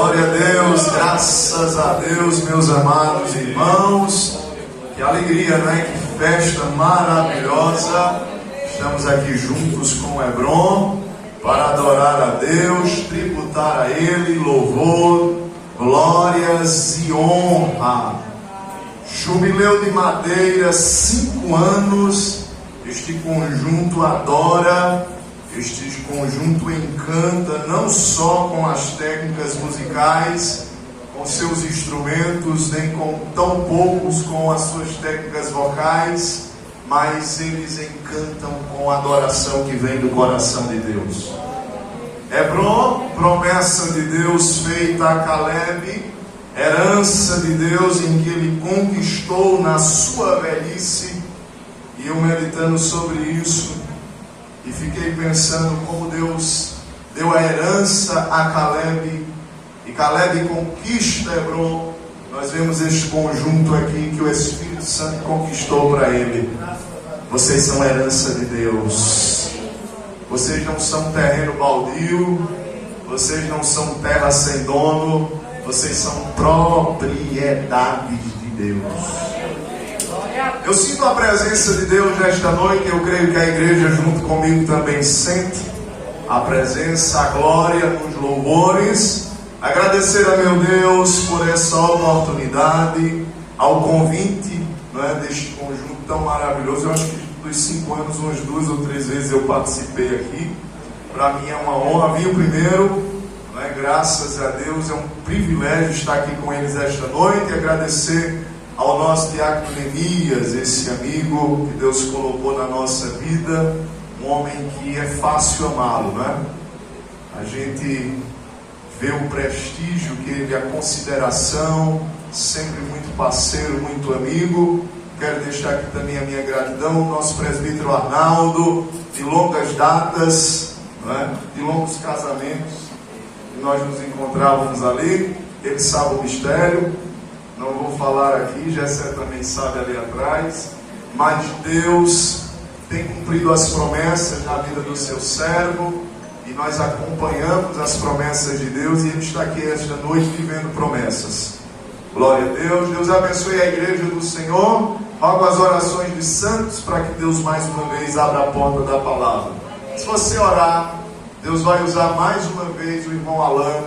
Glória a Deus, graças a Deus, meus amados irmãos. Que alegria, né? Que festa maravilhosa. Estamos aqui juntos com o Hebron para adorar a Deus, tributar a Ele louvor, glórias e honra. Jubileu de Madeira, 5 anos. Este conjunto adora, este conjunto encanta, não só com as técnicas musicais, com seus instrumentos, nem com tão poucos com as suas técnicas vocais, mas eles encantam com a adoração que vem do coração de Deus. Hebron, promessa de Deus feita a Caleb, herança de Deus em que ele conquistou na sua velhice. E eu meditando sobre isso, e fiquei pensando como Deus deu a herança a Caleb, e Caleb conquista Hebron. Nós vemos este conjunto aqui que o Espírito Santo conquistou para ele. Vocês são herança de Deus. Vocês não são terreno baldio, vocês não são terra sem dono, vocês são propriedades de Deus. Eu sinto a presença de Deus nesta noite. Eu creio que a igreja junto comigo também sente a presença, a glória nos louvores. Agradecer a meu Deus por essa oportunidade, ao convite, né, deste conjunto tão maravilhoso. Eu acho que dos 5 anos, umas 2 ou 3 vezes eu participei aqui. Para mim é uma honra. Vim o primeiro, né, graças a Deus, é um privilégio estar aqui com eles esta noite. Agradecer ao nosso diácono Neemias, esse amigo que Deus colocou na nossa vida, um homem que é fácil amá-lo, né? A gente vê o prestígio que ele, a consideração, sempre muito parceiro, muito amigo. Quero deixar aqui também a minha gratidão ao nosso presbítero Arnaldo, de longas datas, né? De longos casamentos, e nós nos encontrávamos ali. Ele sabe o mistério. Não vou falar aqui, já certamente sabe ali atrás, mas Deus tem cumprido as promessas na vida do seu servo, e nós acompanhamos as promessas de Deus, e ele está aqui esta noite vivendo promessas. Glória a Deus. Deus abençoe a igreja do Senhor. Rogo as orações de santos para que Deus mais uma vez abra a porta da palavra. Se você orar, Deus vai usar mais uma vez o irmão Alan,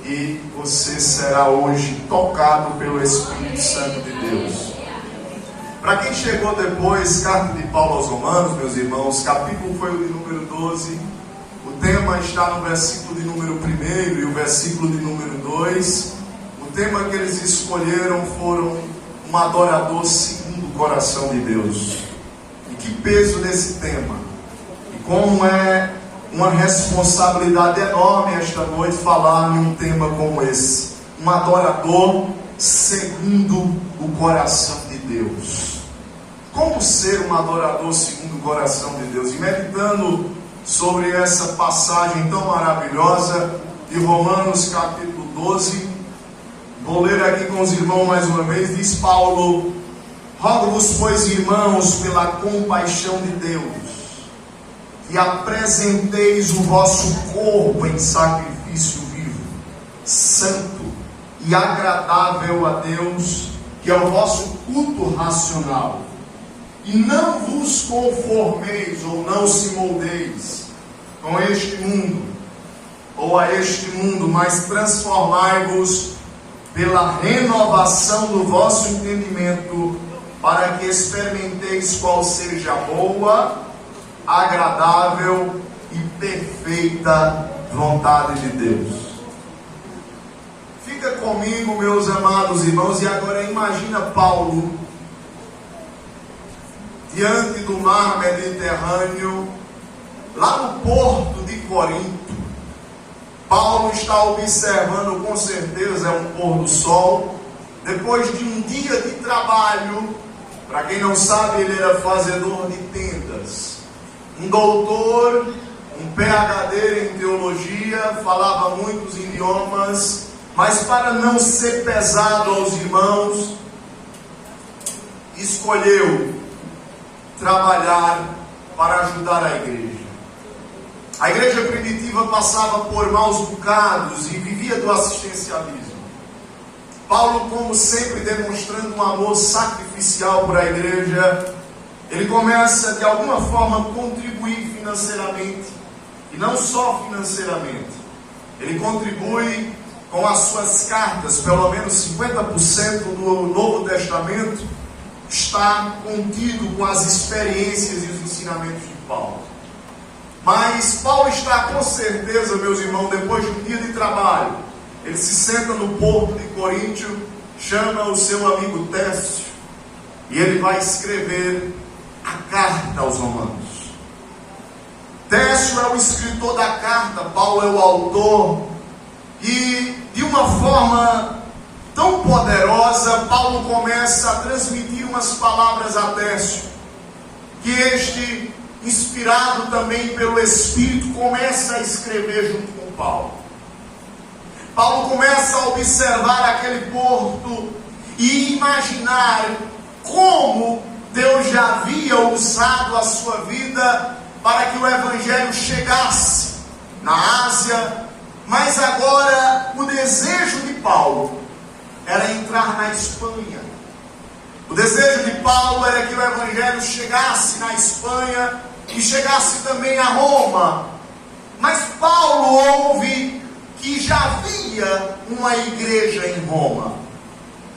e você será hoje tocado pelo Espírito Santo de Deus. Para quem chegou depois, carta de Paulo aos Romanos, meus irmãos, capítulo foi o de número 12. O tema está no versículo de número 1 e o versículo de número 2. O tema que eles escolheram foram um adorador segundo o coração de Deus. E que peso nesse tema! E como é uma responsabilidade enorme esta noite falar em um tema como esse. Um adorador segundo o coração de Deus. Como ser um adorador segundo o coração de Deus? E meditando sobre essa passagem tão maravilhosa de Romanos capítulo 12, vou ler aqui com os irmãos mais uma vez. Diz Paulo: rogo-vos, pois, irmãos, pela compaixão de Deus, e apresenteis o vosso corpo em sacrifício vivo, santo e agradável a Deus, que é o vosso culto racional. E não vos conformeis, ou não se moldeis com este mundo, ou a este mundo, mas transformai-vos pela renovação do vosso entendimento, para que experimenteis qual seja a boa, agradável e perfeita vontade de Deus. Fica comigo, meus amados irmãos, e agora imagina Paulo diante do mar Mediterrâneo, lá no porto de Corinto. Paulo está observando, com certeza é um pôr do sol, depois de um dia de trabalho. Para quem não sabe, ele era fazedor de tendas. Um doutor, um PhD em teologia, falava muitos idiomas, mas para não ser pesado aos irmãos, escolheu trabalhar para ajudar a igreja. A igreja primitiva passava por maus bocados e vivia do assistencialismo. Paulo, como sempre, demonstrando um amor sacrificial por a igreja, ele começa de alguma forma a contribuir financeiramente, e não só financeiramente, ele contribui com as suas cartas. Pelo menos 50% do Novo Testamento está contido com as experiências e os ensinamentos de Paulo. Mas Paulo está com certeza, meus irmãos, depois de um dia de trabalho, ele se senta no porto de Coríntio, chama o seu amigo Técio, e ele vai escrever a carta aos romanos. Técio é o escritor da carta, Paulo é o autor, e de uma forma tão poderosa, Paulo começa a transmitir umas palavras a Técio, que este, inspirado também pelo Espírito, começa a escrever junto com Paulo. Paulo começa a observar aquele porto e imaginar como Deus já havia usado a sua vida para que o Evangelho chegasse na Ásia, mas agora o desejo de Paulo era entrar na Espanha. O desejo de Paulo era que o Evangelho chegasse na Espanha e chegasse também a Roma. Mas Paulo ouve que já havia uma igreja em Roma.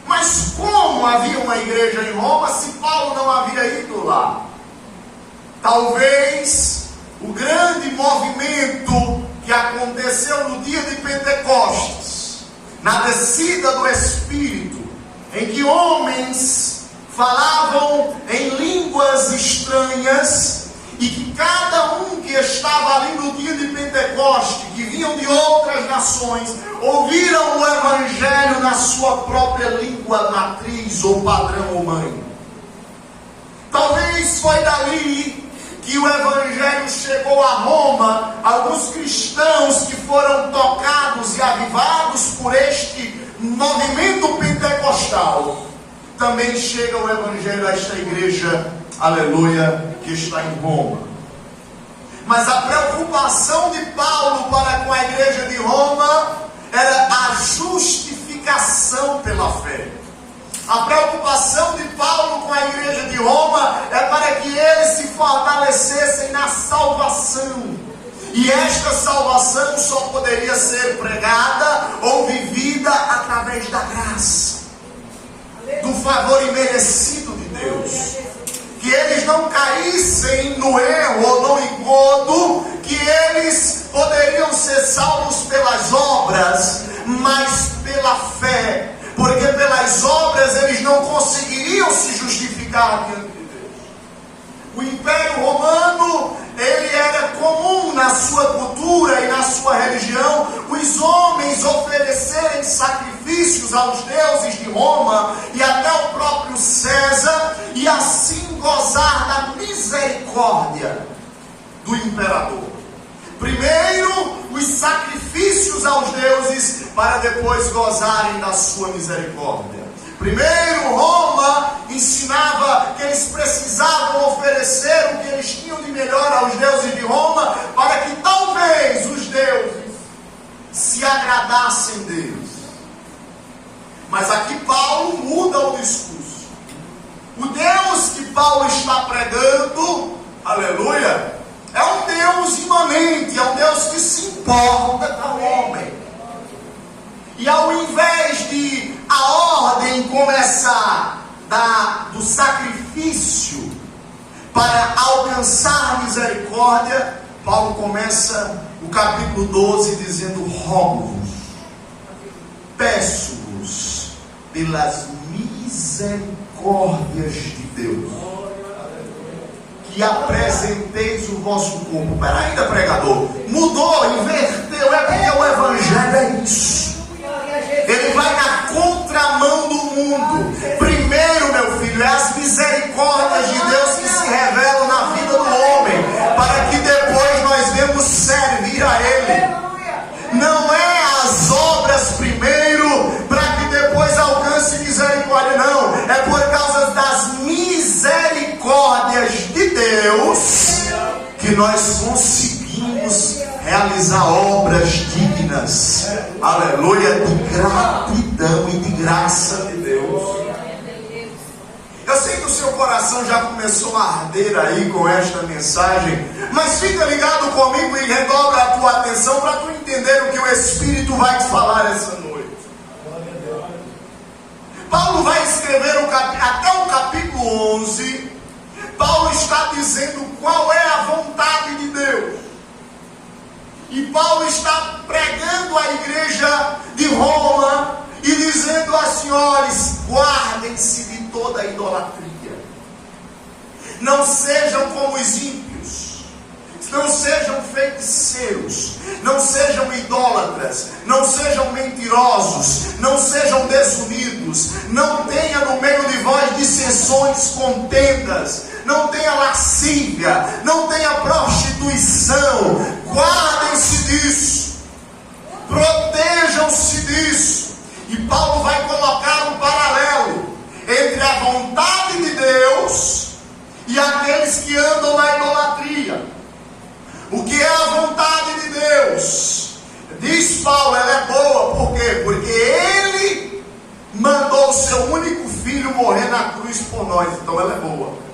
Mas como havia uma igreja em Roma se Paulo não havia ido lá? Talvez o grande movimento que aconteceu no dia de Pentecostes, na descida do Espírito, em que homens falavam em línguas estranhas, e que cada um que estava ali no dia de Pentecostes, que vinham de outras nações, ouviram o Evangelho na sua própria língua matriz ou padrão ou mãe. Talvez foi dali que o Evangelho chegou a Roma. Alguns cristãos que foram tocados e avivados por este movimento pentecostal, também chega o Evangelho a esta igreja, aleluia, que está em Roma. Mas a preocupação de Paulo para com a igreja de Roma era a justificação pela fé. A preocupação de Paulo com a igreja de Roma é para que eles se fortalecessem na salvação. E esta salvação só poderia ser pregada ou vivida através da graça, do favor imerecido de Deus. Que eles não caíssem no erro ou no engodo, que eles poderiam ser salvos pelas obras, mas pela fé, porque pelas obras eles não conseguiriam se justificar diante de Deus. O Império Romano, ele era comum na sua cultura e na sua religião, os homens oferecerem sacrifícios aos deuses de Roma e até o próprio César, e assim gozar da misericórdia do imperador. Primeiro, os sacrifícios aos deuses, para depois gozarem da sua misericórdia. Primeiro, Roma ensinava que eles precisavam oferecer o que eles tinham de melhor aos deuses de Roma, para que talvez os deuses se agradassem deles. Mas aqui Paulo muda o discurso. O Deus que Paulo está pregando, aleluia, é um Deus imanente, é um Deus que se importa com o homem. E ao invés de a ordem começar do sacrifício para alcançar a misericórdia, Paulo começa o capítulo 12 dizendo: rogo-vos, peço-vos pelas misericórdias de Deus, que apresenteis o vosso corpo. Peraí, ainda pregador, mudou, inverteu, é porque o Evangelho é isso. Ele vai na contramão do mundo. Primeiro, meu filho, é as misericórdias de Deus que se revelam na vida do homem, para que depois nós venhamos servir a Ele. Não é as obras primeiro, para que depois alcance misericórdia, não. É por causa das misericórdias de Deus que nós conseguimos realizar obras dignas, aleluia, de gratidão e de graça de Deus. Eu sei que o seu coração já começou a arder aí com esta mensagem, mas fica ligado comigo e redobra a tua atenção para tu entender o que o Espírito vai te falar essa noite. Paulo vai escrever até o capítulo 11. Paulo está dizendo qual é a vontade de Deus. E Paulo está pregando à igreja de Roma e dizendo aos senhores: guardem-se de toda a idolatria. Não sejam como os ímpios, não sejam feiticeiros, não sejam idólatras, não sejam mentirosos, não sejam desunidos, não tenha no meio de vós dissensões, contendas, não tenha lascívia, não tenha prostituição. Guardem-se disso, protejam-se disso. E Paulo vai colocar um paralelo entre a vontade de Deus e aqueles que andam na idolatria. O que é a vontade de Deus? Diz Paulo, ela é boa. Por quê? Porque Ele mandou o seu único filho morrer na cruz por nós. Então ela é boa.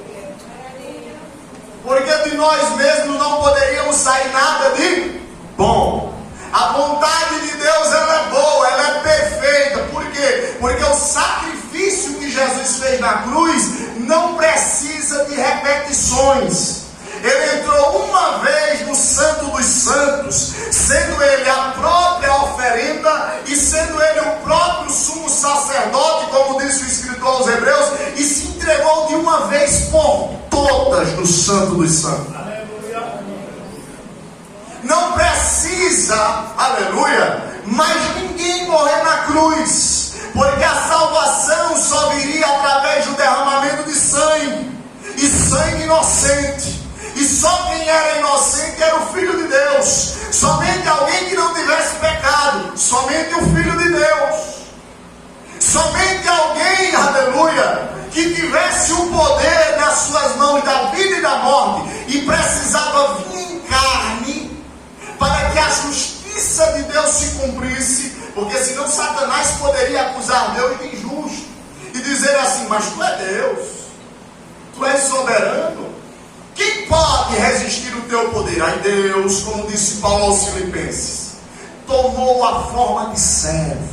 Porque de nós mesmos não poderíamos sair nada de bom. A vontade de Deus, ela é boa, ela é perfeita. Por quê? Porque o sacrifício que Jesus fez na cruz não precisa de repetições. Ele entrou uma vez no Santo dos Santos, sendo Ele a própria oferenda e sendo Ele o próprio sumo sacerdote, como disse o escritor aos Hebreus, e se entregou de uma vez por todas no Santo dos Santos. Não precisa, aleluia, mais ninguém morrer na cruz, porque a salvação só viria através do derramamento de sangue, e sangue inocente. E só quem era inocente era o Filho de Deus. Somente alguém que não tivesse pecado. Somente o Filho de Deus. Somente alguém, aleluia, que tivesse o poder nas suas mãos da vida e da morte. E precisava vir em carne para que a justiça de Deus se cumprisse. Porque senão Satanás poderia acusar Deus de injusto. E dizer assim: mas tu é Deus. Tu és soberano. Quem pode resistir o teu poder? Ai, Deus, como disse Paulo aos Filipenses, tomou a forma de servo.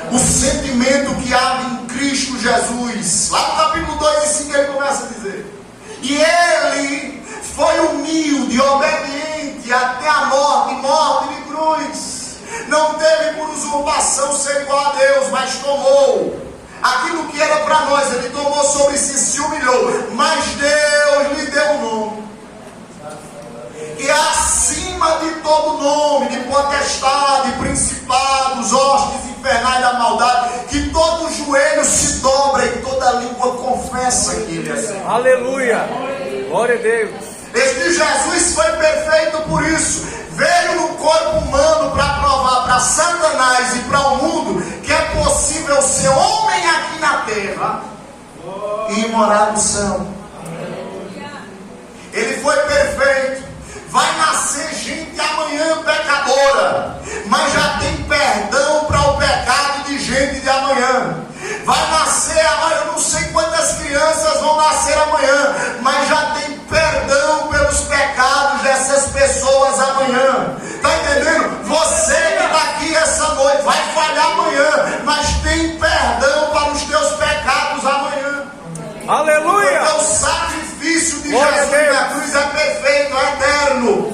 O sentimento que há em Cristo Jesus. Lá no capítulo 2 e 5 ele começa a dizer: e ele foi humilde, obediente até a morte, morte de cruz. Não teve por usurpação ser igual a Deus, mas tomou aquilo que era para nós. Ele tomou sobre si, se humilhou. Mas Deus lhe deu um nome que é acima de todo nome, de potestade, principados, hostes infernais da maldade, que todo joelho se dobra e toda língua confessa que Ele é Senhor. Aleluia, glória a Deus. Este Jesus foi perfeito por isso. Veio no corpo humano para provar para Satanás e para o mundo que é possível ser homem aqui na terra e morar no céu. Ele foi perfeito. Vai nascer gente amanhã pecadora, mas já tem perdão para o pecado de gente de amanhã. Vai nascer amanhã, eu não sei quantas crianças vão nascer amanhã, mas já tem perdão pelos pecados dessas pessoas amanhã. Está entendendo? Você que está aqui essa noite vai falhar amanhã, mas tem perdão para os teus pecados amanhã. Aleluia! Porque o sacrifício de Jesus na cruz é perfeito, é eterno.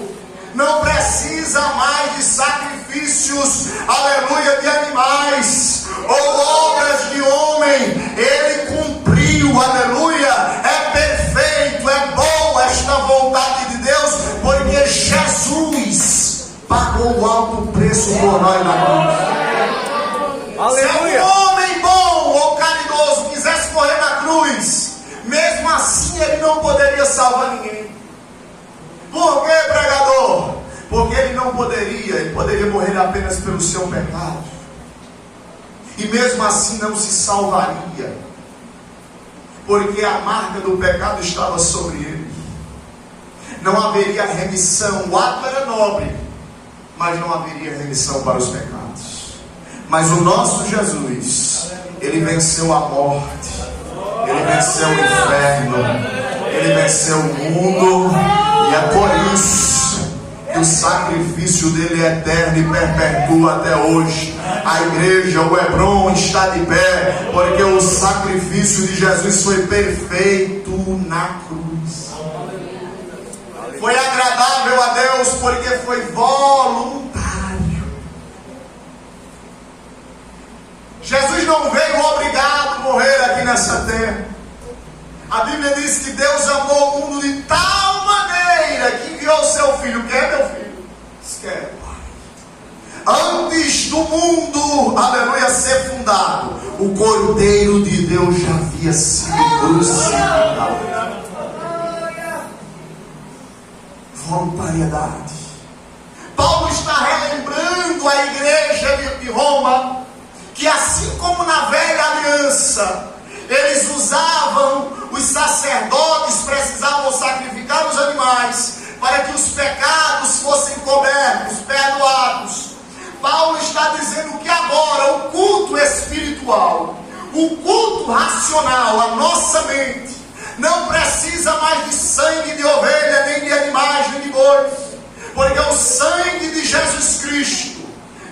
Não precisa mais de sacrifícios, aleluia, de animais ou obras de homem. Ele cumpriu, aleluia. É perfeito, é bom esta vontade de Deus, porque Jesus pagou o alto preço por nós na cruz. Aleluia! Se um homem bom ou caridoso quisesse morrer na cruz, mesmo assim ele não poderia salvar ninguém. Por que, pregador? Porque ele não poderia, ele poderia morrer apenas pelo seu pecado. E mesmo assim não se salvaria, porque a marca do pecado estava sobre ele. Não haveria remissão. O ato era nobre, mas não haveria remissão para os pecados. Mas o nosso Jesus, Ele venceu a morte, Ele venceu o inferno, Ele venceu o mundo, e é por isso que o sacrifício dele é eterno e perpetua até hoje. A igreja, o Hebron, está de pé, porque o sacrifício de Jesus foi perfeito na cruz. Foi agradável a Deus, porque foi voluntário. Jesus não veio obrigado a morrer aqui nessa terra. A Bíblia diz que Deus amou o mundo de tal maneira que enviou o seu filho. Quer, meu filho? Quer, Pai. Antes do mundo, aleluia, ser fundado, o Cordeiro de Deus já havia sido crucificado. Voluntariedade. Paulo está relembrando a igreja de Roma que, assim como na velha aliança, eles usavam, os sacerdotes precisavam sacrificar os animais para que os pecados fossem cobertos, perdoados. Paulo está dizendo que agora o culto espiritual, o culto racional, a nossa mente, não precisa mais de sangue de ovelha, nem de animais, nem de bois, porque o sangue de Jesus Cristo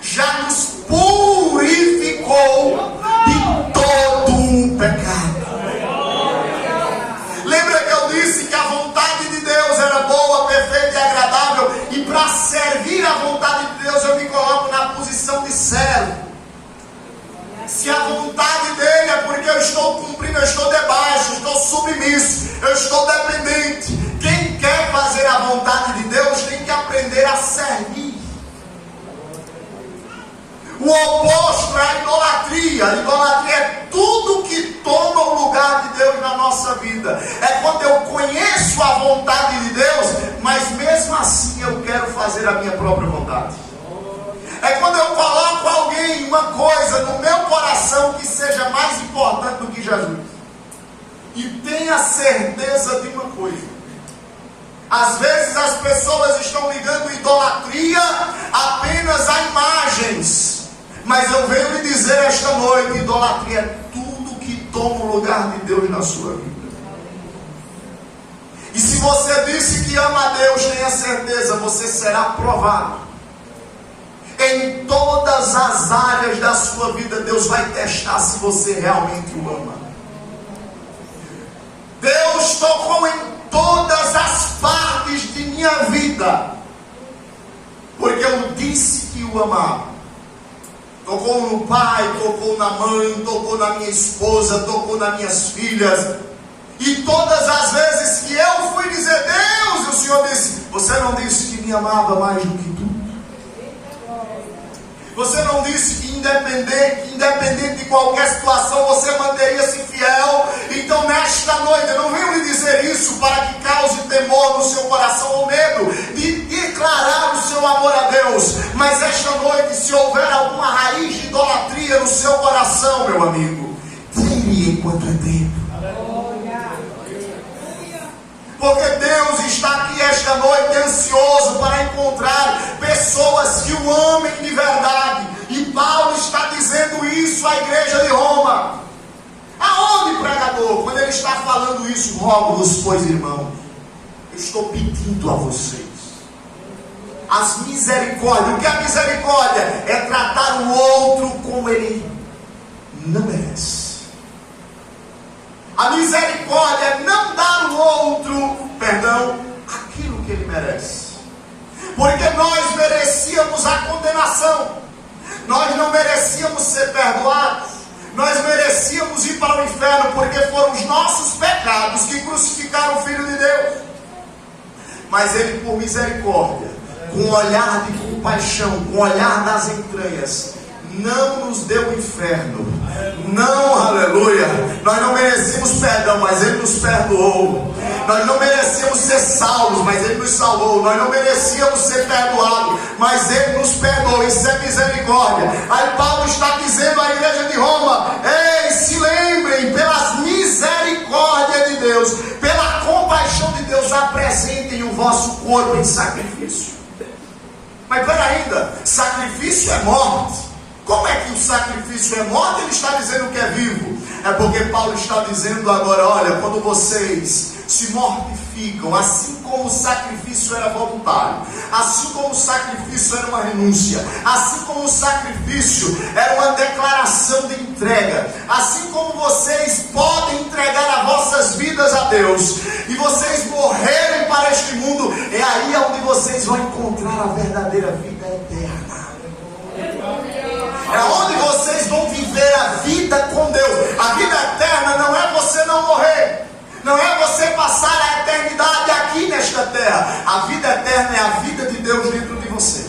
já nos purificou de todo o pecado. Lembra que eu disse que a vontade de Deus era boa, perfeita e agradável, e para servir a vontade de Deus eu me coloco na posição de servo. Se a vontade dele é porque eu estou cumprindo, eu estou debaixo, eu estou submisso, eu estou dependente. Quem quer fazer a vontade de Deus tem que aprender a servir. O oposto é a idolatria. A idolatria é tudo que toma o lugar de Deus na nossa vida. É quando eu conheço a vontade de Deus, mas mesmo assim eu quero fazer a minha própria vontade. É quando eu coloco alguém, uma coisa no meu coração que seja mais importante do que Jesus. E tenha certeza de uma coisa: às vezes as pessoas estão ligando idolatria apenas a imagens. Mas eu venho lhe dizer esta noite: idolatria é tudo que toma o lugar de Deus na sua vida. E se você disse que ama a Deus, tenha certeza, você será provado. Em todas as áreas da sua vida, Deus vai testar se você realmente o ama. Deus tocou em todas as partes de minha vida, porque eu disse que o amava. Tocou no pai, tocou na mãe, tocou na minha esposa, tocou nas minhas filhas. E todas as vezes que eu fui dizer Deus, o Senhor disse: você não disse que me amava mais do que tudo? Você não disse que independente de qualquer situação, você manteria-se fiel? Então nesta noite, eu não venho lhe dizer isso para que cause temor no seu coração ou medo de declarar o seu amor a Deus. Mas esta noite, se houver alguma raiz de idolatria no seu coração, meu amigo, tire enquanto é tempo. Porque Deus está aqui esta noite ansioso para encontrar pessoas que o amem de verdade. E Paulo está dizendo isso à igreja de Roma. Aonde, pregador? Quando ele está falando isso: rogo-vos, pois, irmãos, eu estou pedindo a vocês as misericórdias. O que é misericórdia? É tratar o outro como ele não merece. A misericórdia é não dar ao outro, aquilo que ele merece. Porque nós merecíamos a condenação. Nós não merecíamos ser perdoados. Nós merecíamos ir para o inferno, porque foram os nossos pecados que crucificaram o Filho de Deus. Mas ele, por misericórdia, com um olhar de compaixão, com um olhar das entranhas, não nos deu o inferno. Não, aleluia. Nós não merecíamos perdão, mas ele nos perdoou. Nós não merecíamos ser salvos, mas ele nos salvou. Nós não merecíamos ser perdoados, mas ele nos perdoou. Isso é misericórdia. Aí Paulo está dizendo à igreja de Roma: ei, se lembrem, pelas misericórdias de Deus, pela compaixão de Deus, apresentem o vosso corpo em sacrifício. Mas peraí, ainda, sacrifício é morte. Como é que o sacrifício é morte? Ele está dizendo que é vivo. É porque Paulo está dizendo agora, olha, quando vocês se mortificam, assim como o sacrifício era voluntário, assim como o sacrifício era uma renúncia, assim como o sacrifício era uma declaração de entrega, assim como vocês podem entregar as vossas vidas a Deus, e vocês morrerem para este mundo, é aí onde vocês vão encontrar a verdadeira vida eterna. É onde vocês vão viver a vida com Deus. A vida eterna não é você não morrer, não é você passar a eternidade aqui nesta terra. A vida eterna é a vida de Deus dentro de você.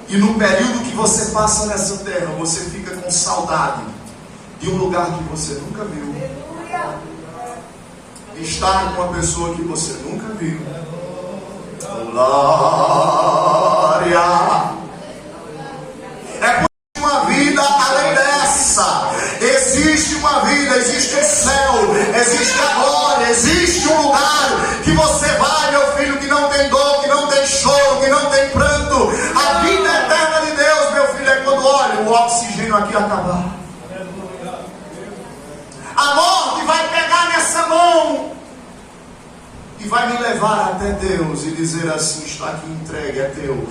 E no período que você passa nessa terra, você fica com saudade de um lugar que você nunca viu, de estar com uma pessoa que você nunca viu. Glória. É uma vida além dessa. Existe uma vida, existe um céu, existe a glória, existe um lugar que você vai, meu filho, que não tem dor, que não tem choro, que não tem pranto. A vida eterna de Deus, meu filho, é quando, olha, o oxigênio aqui acabar. A morte vai pegar nessa mão e vai me levar até Deus e dizer assim: está aqui entregue, é teu.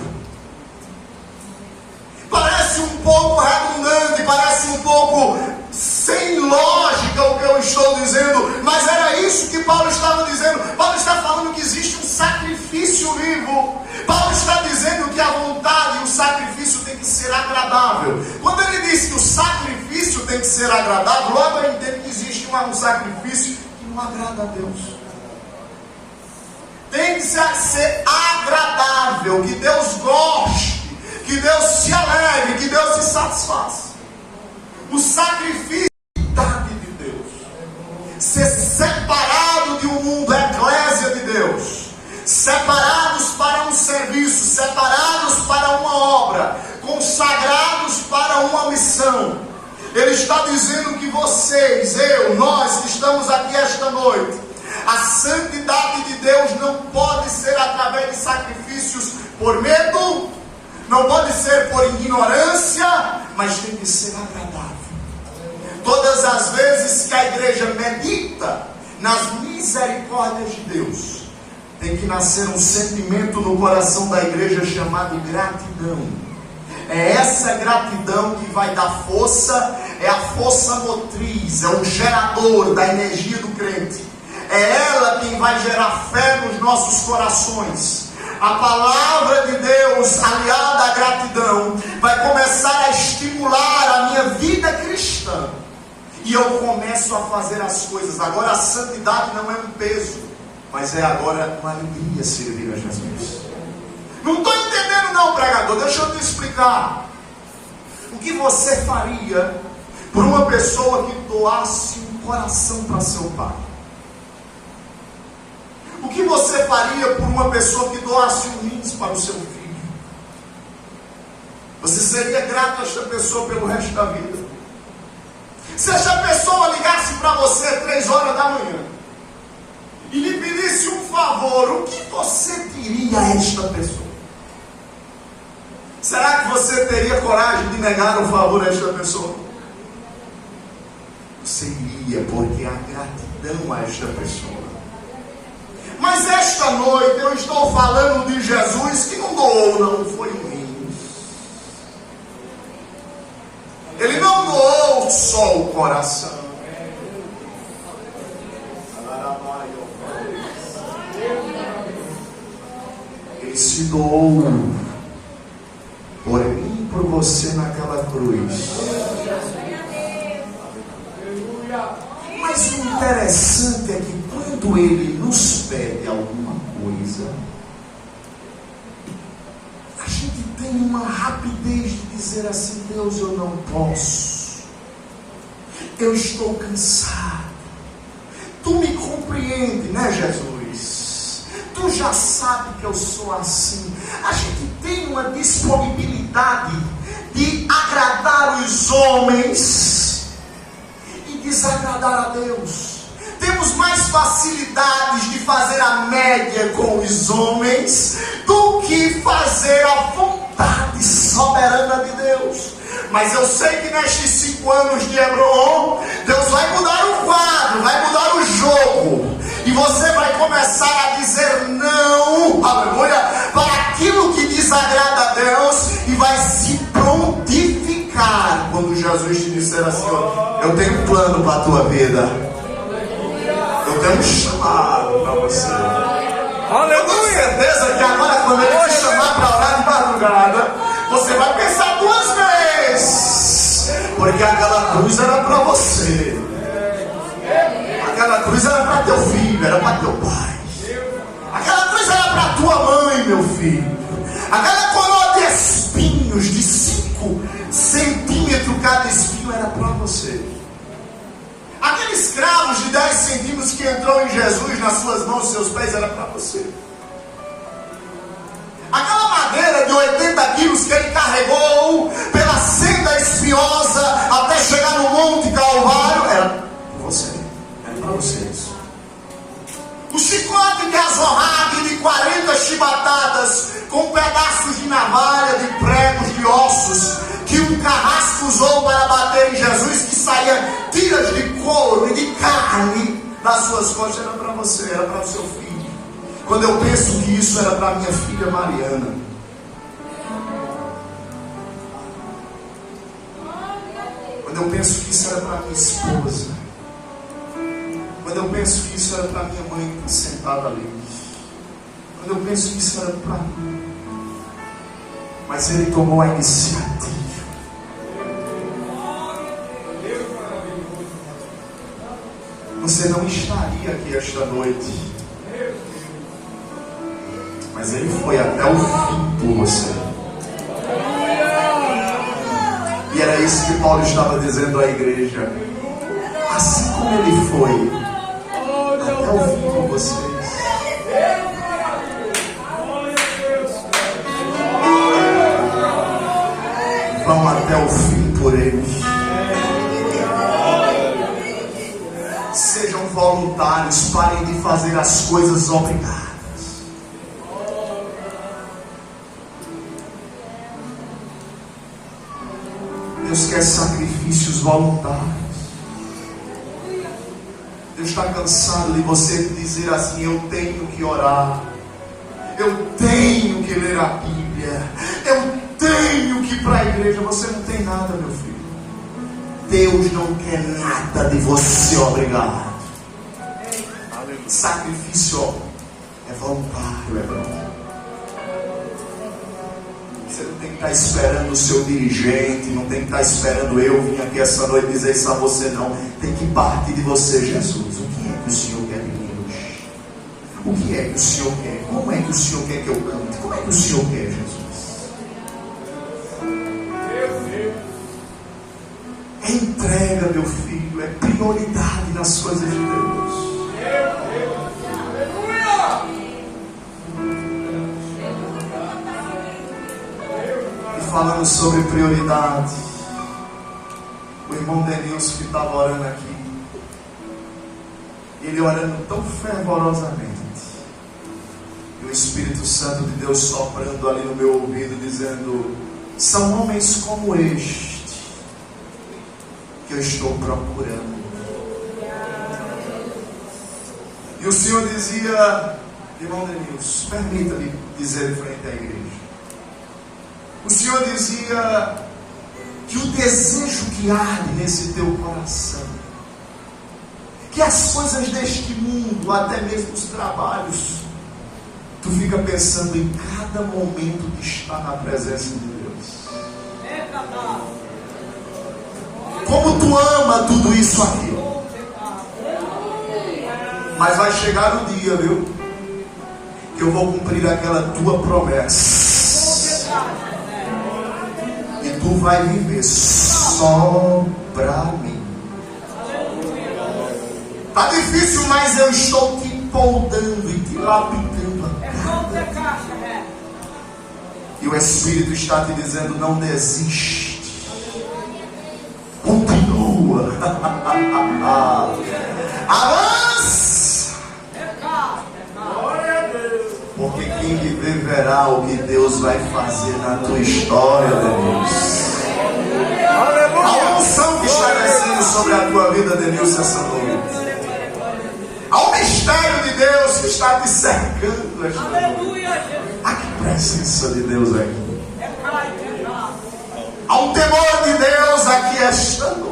Parece um pouco redundante, parece um pouco sem lógica o que eu estou dizendo, mas era isso que Paulo estava dizendo. Paulo está falando que existe um sacrifício vivo. Paulo está dizendo que a vontade e o sacrifício tem que ser agradável. Quando ele diz que o sacrifício tem que ser agradável, logo eu entendo que existe um sacrifício que não agrada a Deus. Tem que ser agradável, que Deus goste, que Deus se alegre, que Deus se satisfaça. O sacrifício é a vontade de Deus. Ser separado de um mundo, a eclésia de Deus. Separados para um serviço, separados para uma obra, consagrados para uma missão. Ele está dizendo que vocês, nós que estamos aqui esta noite, a santidade de Deus não pode ser através de sacrifícios por medo, não pode ser por ignorância, mas tem que ser agradável. Todas as vezes que a igreja medita nas misericórdias de Deus, tem que nascer um sentimento no coração da igreja chamado gratidão. É essa gratidão que vai dar força, é a força motriz, é o gerador da energia do crente. É ela quem vai gerar fé nos nossos corações. A palavra de Deus, aliada à gratidão, vai começar a estimular a minha vida cristã. E eu começo a fazer as coisas. Agora a santidade não é um peso, mas é agora uma alegria servir a Jesus. Não estou entendendo não, pregador, deixa eu te explicar. O que você faria por uma pessoa que doasse um coração para seu pai? O que você faria por uma pessoa que doasse um rins para o seu filho? Você seria grato a esta pessoa pelo resto da vida? Se esta pessoa ligasse para você 3 horas da manhã e lhe pedisse um favor, o que você diria a esta pessoa? Será que você teria coragem de negar o favor a esta pessoa? Você iria, porque há gratidão a esta pessoa. Mas esta noite eu estou falando de Jesus que não doou, não foi um rins. Ele não doou só o coração. Ele se doou por mim e por você naquela cruz. Mas o interessante é que quando Ele nos pede alguma coisa, a gente tem uma rapidez de dizer assim: Deus, eu não posso, eu estou cansado. Tu me compreende, né, Jesus? Tu já sabe que eu sou assim. A gente tem uma disponibilidade de agradar os homens e desagradar a Deus. Temos temos mais facilidades de fazer a média com os homens do que fazer a vontade soberana de Deus. Mas eu sei que nestes 5 anos de Hebron, Deus vai mudar o quadro, vai mudar o jogo. E você vai começar a dizer não, aleluia, para aquilo que desagrada a Deus. E vai se prontificar quando Jesus te disser assim: ó, eu tenho um plano para a tua vida. Eu tenho um chamado para você. Aleluia! Eu tenho certeza que agora, quando Ele te chamar para orar de madrugada, você vai pensar 2 vezes. Porque aquela cruz era para você. Aquela cruz era para teu filho, era para teu pai. Aquela cruz era para tua mãe, meu filho. Aquela coroa de espinhos de 5 centímetros cada espinho era para você. Aqueles cravos de 10 centímetros que entrou em Jesus nas suas mãos e seus pés era para você. Aquela madeira de 80 quilos que ele carregou pela senda espinhosa até chegar no Monte Calvário era para você. Era para vocês. O chicote de azorrague de 40 chibatadas com pedaços de navalha, de pregos, de ossos que um carrasco usou para bater em Jesus, que saía tiras de couro e de carne das suas costas, era para você, era para o seu filho. Quando eu penso que isso era para minha filha Mariana, quando eu penso que isso era para minha esposa, quando eu penso que isso era para minha mãe que está sentada ali, quando eu penso que isso era para mim, mas Ele tomou a iniciativa. Você não estaria aqui esta noite, mas Ele foi até o fim por você. E era isso que Paulo estava dizendo à igreja. Assim como Ele foi até o fim por vocês, vão até o fim por Ele. Sejam voluntários, parem de fazer as coisas obrigadas. Deus quer sacrifícios voluntários. Deus está cansado de você dizer assim: eu tenho que orar, eu tenho que ler a Bíblia, eu tenho que ir para a igreja. Você não tem nada, meu filho. Deus não quer nada de você obrigado. Sacrifício é voluntário, é bom. Você não tem que estar esperando o seu dirigente, não tem que estar esperando eu vir aqui essa noite dizer isso a você, não. Tem que partir de você. Jesus, o que é que o Senhor quer de mim hoje? O que é que o Senhor quer? Como é que o Senhor quer que eu cante? Como é que o Senhor quer, Jesus? É entrega, meu filho, é prioridade nas coisas de Deus. E falando sobre prioridade, o irmão Denilson que estava orando aqui, ele orando tão fervorosamente, e o Espírito Santo de Deus soprando ali no meu ouvido, dizendo: são homens como este que eu estou procurando. E o Senhor dizia: irmão Denilson, permita-me dizer em frente à igreja. O Senhor dizia que o desejo que arde nesse teu coração, que as coisas deste mundo, até mesmo os trabalhos, tu fica pensando em cada momento que está na presença de Deus. Como tu ama tudo isso aqui. Mas vai chegar o dia, viu, que eu vou cumprir aquela tua promessa. E tu vai viver só pra mim. Tá difícil, mas eu estou te poldando e te lapidando a cada. E o Espírito está te dizendo: não desiste. Continua. Avança. história, Denilson. A unção que está descendo sobre a tua vida, Denilson, essa noite. Há um mistério de Deus que está te cercando esta noite. Há que presença de Deus aqui. Há um temor de Deus aqui esta noite.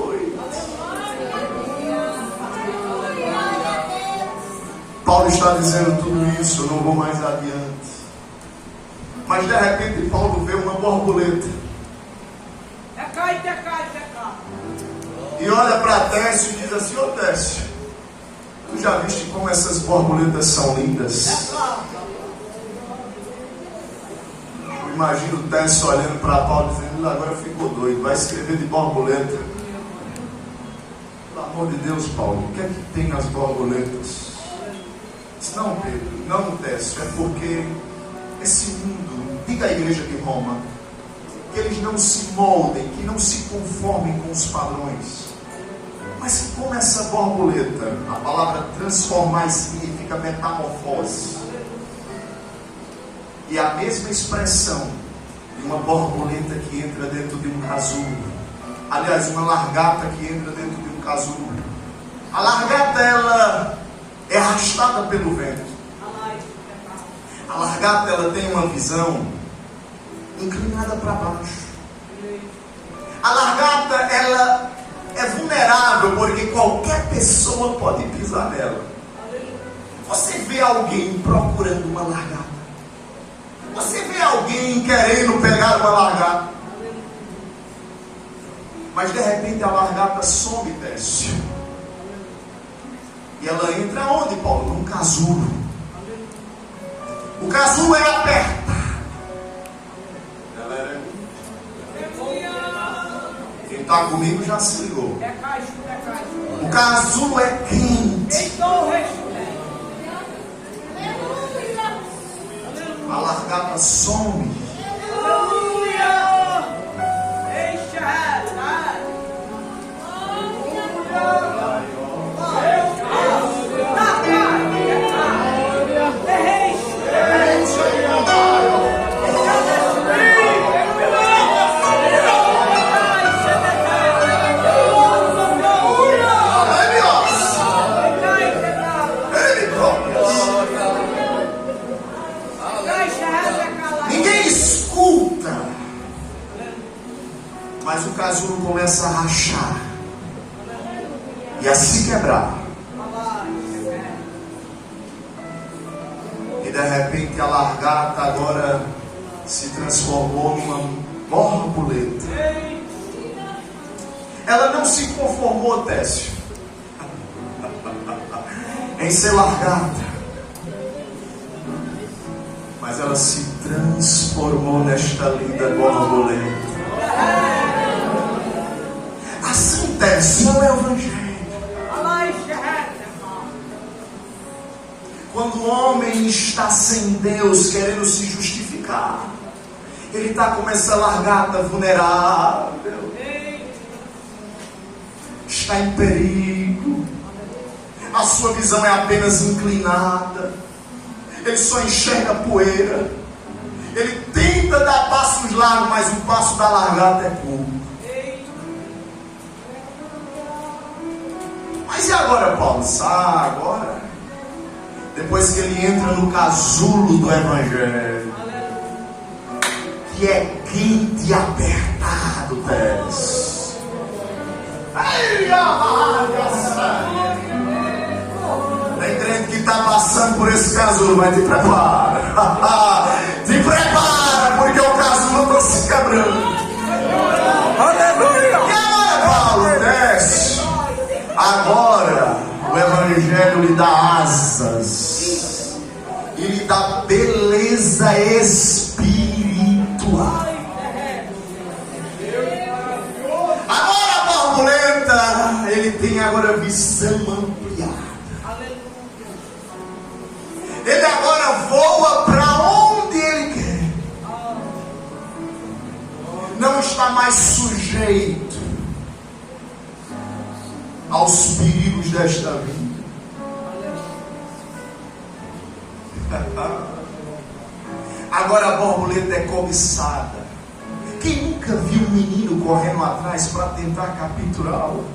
Paulo está dizendo tudo isso, eu não vou mais adiante. Mas de repente Paulo vê uma borboleta. E olha para Técio e diz assim: ô Técio, tu já viste como essas borboletas são lindas? Eu imagino o Técio olhando para Paulo dizendo: agora ficou doido, vai escrever de borboleta. Pelo amor de Deus, Paulo, o que é que tem nas borboletas? Diz: não, Pedro, não, Técio, é porque esse mundo, diga à igreja de Roma, que eles não se moldem, que não se conformem com os padrões, mas que como essa borboleta, a palavra transformar significa metamorfose, e a mesma expressão de uma borboleta que entra dentro de um casulo, aliás, uma largata que entra dentro de um casulo. A largata, ela é arrastada pelo vento. A largata, ela tem uma visão inclinada para baixo. A largata, ela é vulnerável porque qualquer pessoa pode pisar nela. Você vê alguém procurando uma largata, você vê alguém querendo pegar uma largata, mas de repente a largata some e desce. E ela entra onde, Paulo? Num casulo. O casulo é apertado. Quem está comigo já se ligou. O casulo é quente. A largata some. Mas o casulo começa a rachar e a se quebrar. E de repente a largata agora se transformou numa borboleta. Ela não se conformou, Técio, em ser largata, mas ela se transformou nesta linda borboleta. Assim, Técio, é o Evangelho. Quando o homem está sem Deus, querendo se justificar, ele está como essa largata vulnerável, está em perigo, a sua visão é apenas inclinada, ele só enxerga poeira, ele tenta dar passos largos, mas o passo da largata é curto. Mas e agora, Paulo? Agora, depois que ele entra no casulo do Evangelho, que é quente e apertado, Pérez. Tem crente que está passando por esse casulo, mas te prepara. Te prepara, porque o casulo está se quebrando. Aleluia! E agora, Paulo, desce. Agora o Evangelho lhe dá asas e lhe dá beleza espiritual. Agora a borboleta, ele tem agora visão ampliada. Ele agora voa para onde ele quer. Não está mais sujeito aos perigos desta vida. Agora a borboleta é cobiçada. nunca viu um menino correndo atrás para tentar capturá-lo?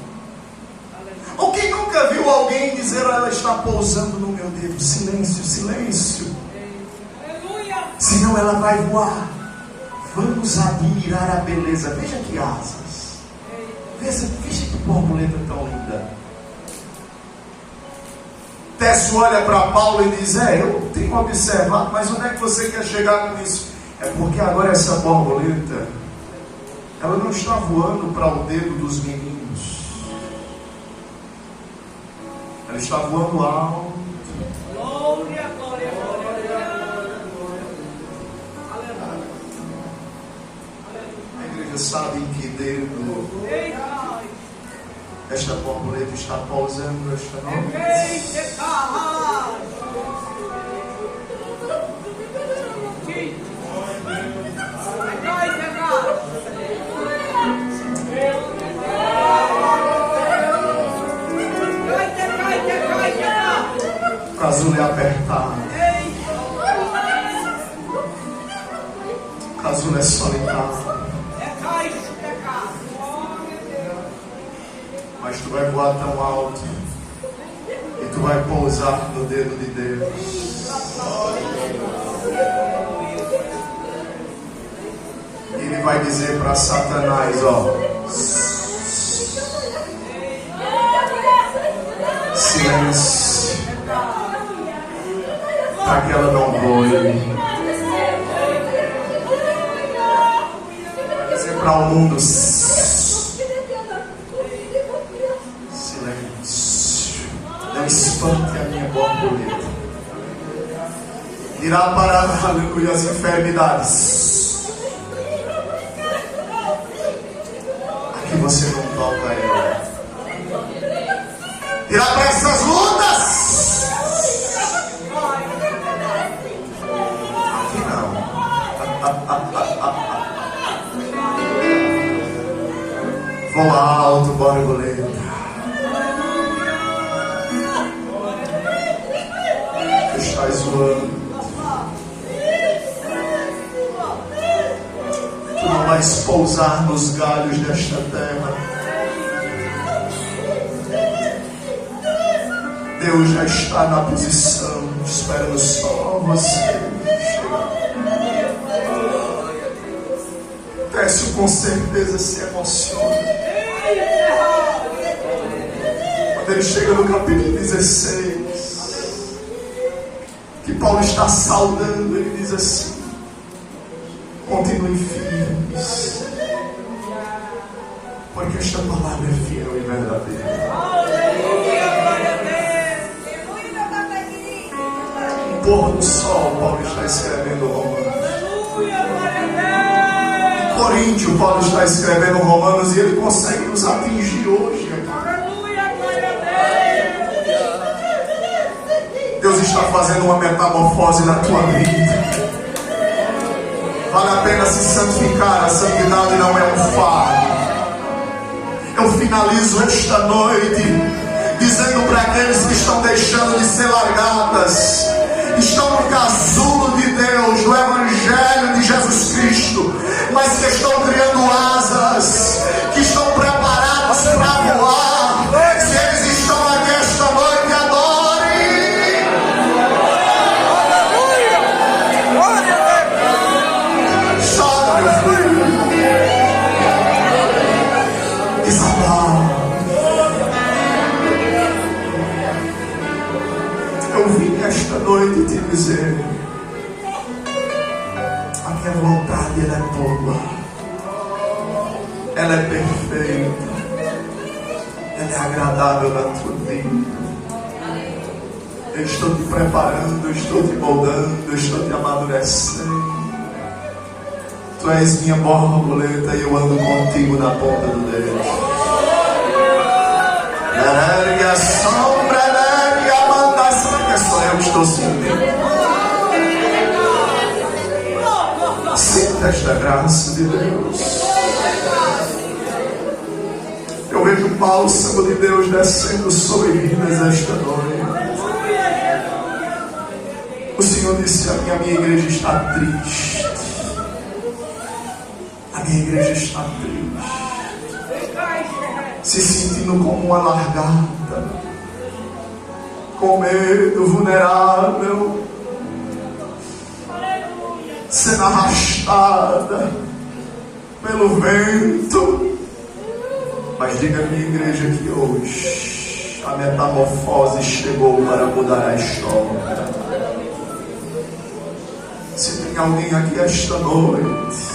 Ou quem nunca viu alguém dizer, ela está pousando no meu dedo? Silêncio, silêncio. Senão ela vai voar. Vamos admirar a beleza. Veja que asas. Veja que borboleta tão linda. Técio olha para Paulo e diz, eu tenho observado, mas onde é que você quer chegar com isso? É porque agora essa borboleta, ela não está voando para o dedo dos meninos. Ela está voando alto. Glória, glória, glória. A igreja sabe em que dedo esta borboleta está pousando esta noite. O casulo é apertado. O casulo é solitário. Mas tu vai voar tão alto e tu vai pousar no dedo de Deus. Ele vai dizer para Satanás, silêncio, para que ela não voe. Vai dizer para o mundo, não espante a minha borboleta. Irá parar, aleluia, as enfermidades. Aqui você não toca ela. Irá para essas lutas. Aqui não. Voa alto, borboleta. Estás voando. Tu não vais pousar nos galhos desta terra. Deus já está na posição, esperando só você chegar. Técio com certeza se emociona quando ele chega no capítulo 16. Que Paulo está saudando, ele diz assim: continuem firmes, porque esta palavra é fiel e verdadeira. O pôr do sol, Paulo está escrevendo Romanos. Em Coríntio, Paulo está escrevendo Romanos, e ele consegue nos atingir hoje aqui. Deus está fazendo uma metamorfose na tua vida. Vale a pena se santificar. A santidade não é um fardo. Eu finalizo esta noite dizendo para aqueles que estão deixando de ser largatas, estão no casulo de Deus, no Evangelho de Jesus Cristo, mas que estão criando asas, que estão preparados para voar. Se eles estão aqui esta noite, adorem. Chora, meu filho. Isabel, eu vim esta noite te dizer: a minha vontade ela é boa, ela é perfeita, ela é agradável na tua vida. Eu estou te preparando, eu estou te moldando, eu estou te amadurecendo. Tu és minha borboleta e eu ando contigo na ponta do dedo. Ergue a sombra, ergue a mandação, que é só eu que estou sentindo. Sinta esta graça de Deus. Eu vejo o bálsamo de Deus descendo sobre vidas esta noite. O Senhor disse a minha igreja está triste. A minha igreja está triste, se sentindo como uma largata, com medo, vulnerável, sendo arrastada pelo vento. Mas diga à minha igreja que hoje a metamorfose chegou para mudar a história. Se tem alguém aqui esta noite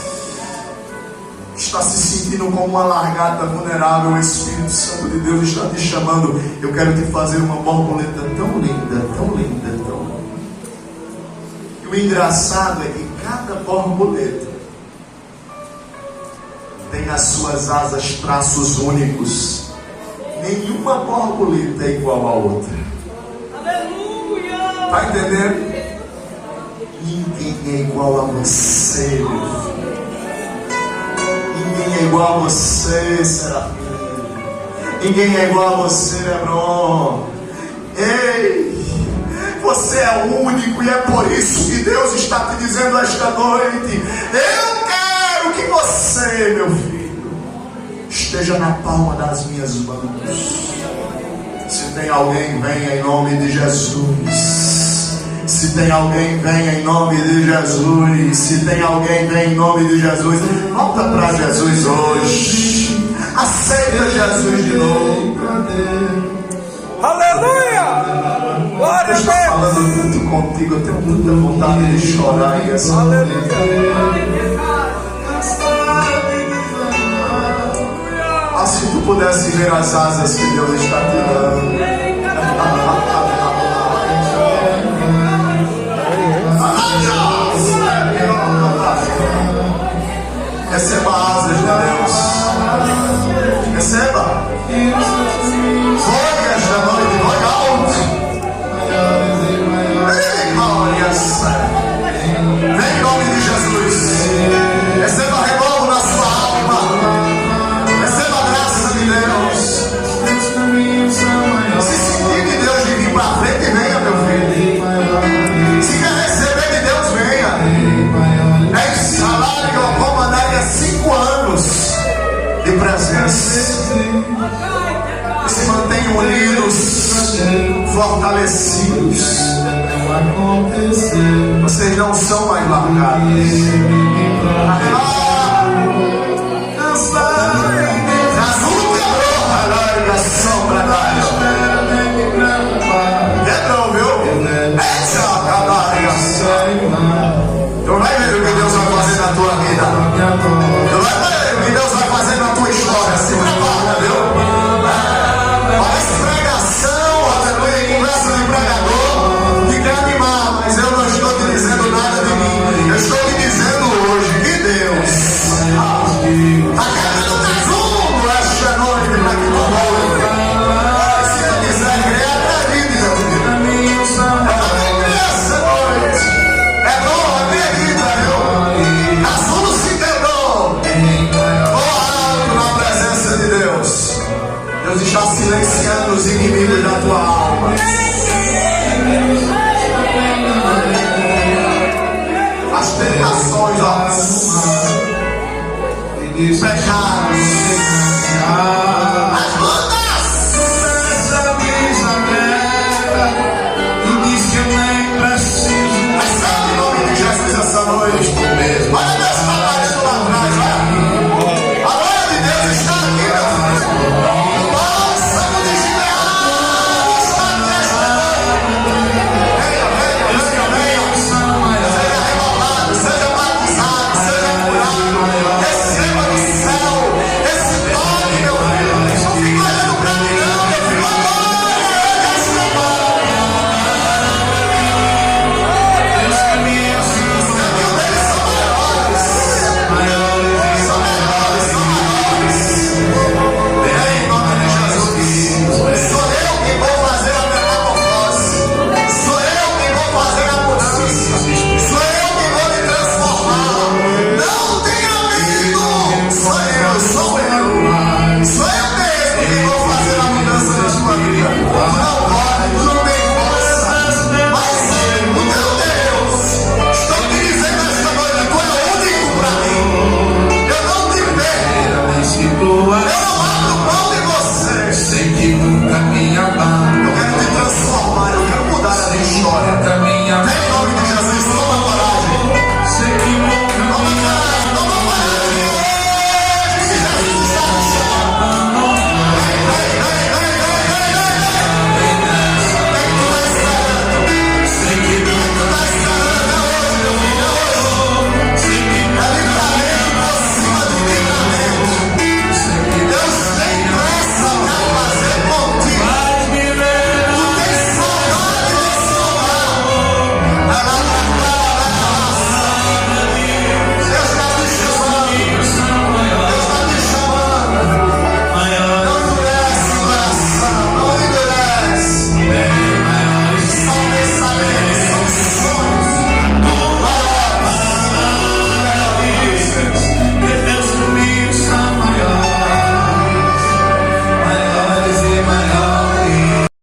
que está se sentindo como uma largata vulnerável, o Espírito Santo de Deus está te chamando. Eu quero te fazer uma borboleta tão linda, tão linda, tão linda. E o engraçado é que cada borboleta tem as suas asas traços únicos. Nenhuma borboleta é igual a outra. Aleluia! Está entendendo? Ninguém é igual a você, meu filho. Ninguém é igual a você, Serafim. Ninguém é igual a você, Hebron. Ei, você é único e é por isso que Deus está te dizendo esta noite: eu quero que você, meu filho, esteja na palma das minhas mãos. Se tem alguém, venha em nome de Jesus. Se tem alguém, venha em nome de Jesus. Se tem alguém, venha em nome de Jesus. Volta para Jesus hoje. Aceita Jesus de novo. Aleluia! Glória a Deus está falando tanto contigo. Eu tenho muita vontade de chorar em essa noite. Ah, se tu pudesse ver as asas que Deus está te dando. Receba asas de Deus. Receba. Voe esta noite, voe alto. Vem em nome de Jesus. Receba renovo na sua alma. Receba a graça de Deus. Se sentir de Deus de vir para frente, venha, meu filho. Se quer receber de Deus, venha. É esse salário que eu vou mandar há 5 anos de presença. E se mantenham unidos, fortalecidos. Vocês não são mais largados. Quebrou, viu? Tu vai ver o que Deus vai fazer na tua vida. Tu vai ver o que Deus vai fazer na tua história. Se prepara, viu? Parece pregação, aleluia, conversa de pregador, que quer animar, mas eu não estou te dizendo nada de mim. Eu estou te dizendo hoje que Deus está querendo tesouro esta noite para que tu volte. Se eu quiser crer, acredite, meu filho. Eu também creio essa noite. É bom, acredita, viu? Azul se quebrou. Voa alto na presença de Deus. Deus está silenciando os inimigos da tua alma. As tentações, ó, o pecado,